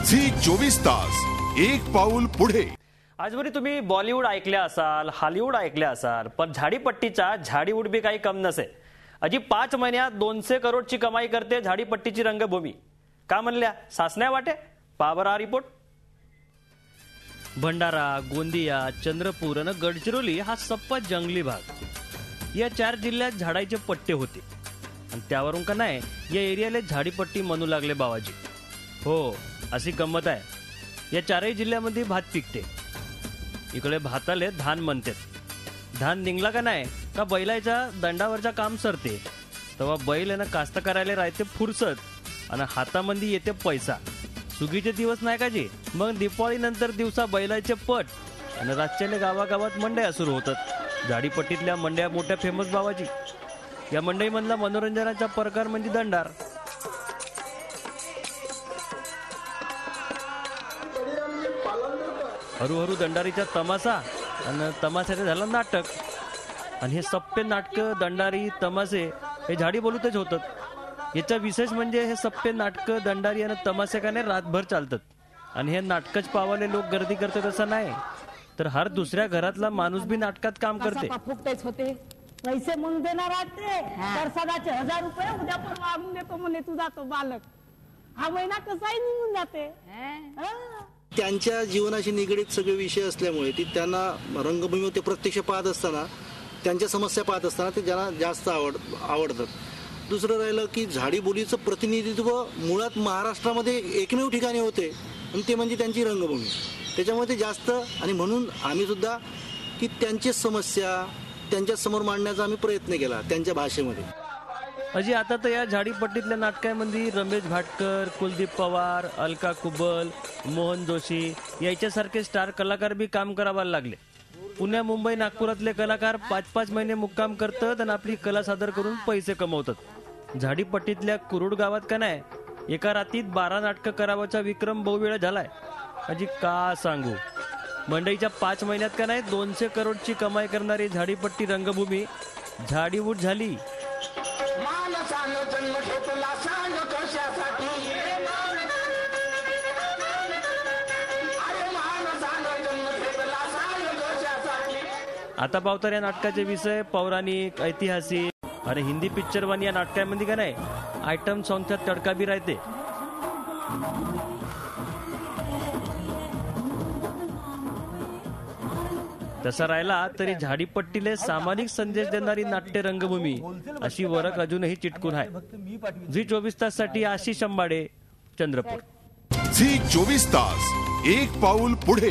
Zee 24 तास एक पाऊल पुढे। आजवरी तुम्ही बॉलिवूड ऐकल्या असाल, हॉलिवूड ऐकल्या असाल, पण झाडीपट्टीचा झाडीवूड बी काही कम नसे। अजी 5 महिन्यात 200 करोडची कमाई करते झाडीपट्टीची रंगभूमी। का म्हणल्या सासण्या वाटे पावरा रिपोर्ट। भंडारा, गोंदिया, चंद्रपूर आणि गडचिरोली हा सप्पा जंगली भाग। या 4 जिल्ह्यात झाडाचे पट्टे होते आणि त्यावरून का नाही या एरियाला झाडीपट्टी म्हणू लागले बाबाजी। हो, अशी गंमत आहे। या 4ही जिल्ह्यामध्ये भात पिकते। इकडे भाताले धान म्हणतात। धान निघला का नाही का बैलाच्या दंडावरचा काम सरते, तेव्हा बैल ना कास्त करायला राहते फुरसत आणि हातामध्ये येते पैसा। सुगीचे दिवस नाही का जी, मग दिवाळी नंतर दिवसा बैलाचे पट आणि रातच्याने गावागावात मंड्या सुरू होतात। झाडीपट्टीतल्या मंड्या मोठ्या फेमस बाबाजी। या मंडईमधला मनोरंजनाचा प्रकार म्हणजे दंडार। हळूहळू दंडारीचा तमाशा आणि तमाशाचे झालं नाटक। आणि हे सप्पे नाटक, दंडारी, तमाशे हे झाडी बोलूतच होतात। याचा विशेष म्हणजे हे सप्पे नाटक, दंडारी आणि तमाशे का नाही रातभर चालतात। आणि हे नाटकच पावाले लोक गर्दी करतात असं नाही, तर हर दुसऱ्या घरातला माणूस बी नाटकात काम करते। होते पैसे म्हणून देणार वाटते तर सदाचे 1000 रुपये उद्या पण वागून देतो म्हणे तुझा तो बालक। हा महिना कसाही निघून जाते। त्यांच्या जीवनाशी निगडीत सगळे विषय असल्यामुळे ती त्यांना रंगभूमीवर ते प्रत्यक्ष पाहत असताना, त्यांच्या समस्या पाहत असताना ते ज्यांना जास्त आवडतात। दुसरं राहिलं की झाडीबोलीचं प्रतिनिधित्व मुळात महाराष्ट्रामध्ये एकमेव ठिकाणी होते आणि ते म्हणजे त्यांची रंगभूमी। त्याच्यामुळे ते जास्त, आणि म्हणून आम्ही सुद्धा की त्यांची समस्या त्यांच्या समोर मांडण्याचा आम्ही प्रयत्न केला त्यांच्या भाषेमध्ये। अजी आता तर या झाडीपट्टीतल्या नाटकांमध्ये रमेश भाटकर, कुलदीप पवार, अलका कुबल, मोहन जोशी याच्यासारखे स्टार कलाकार बी काम करायला लागले। पुण्या, मुंबई, नागपुरातले कलाकार 5-5 महिने मुक्काम करतात आणि आपली कला सादर करून पैसे कमवतात। झाडीपट्टीतल्या कुरुड गावात का नाही एका रात्रीत 12 नाटकं करावाचा विक्रम बहुवेळा झालाय। अजी का सांगू, मंडईच्या 5 महिन्यात का नाही 200 करोडची कमाई करणारी झाडीपट्टी रंगभूमी झाडीवूड झाली। आता पावतर या नाटकाचे विषय पौराणिक, ऐतिहासिक आणि हिंदी पिक्चर वाणी या नाटकांमध्ये का नाही आयटम सॉंगचा तडका बी राहते। तसा राहिला तरी झाडीपट्टीले सामाजिक संदेश देणारी नाट्य रंगभूमी अशी वरक अजूनही चिटकून आहे। झी 24 तास साठी आशिष अंबाडे, चंद्रपूर। झी 24 तास एक पाऊल पुढे।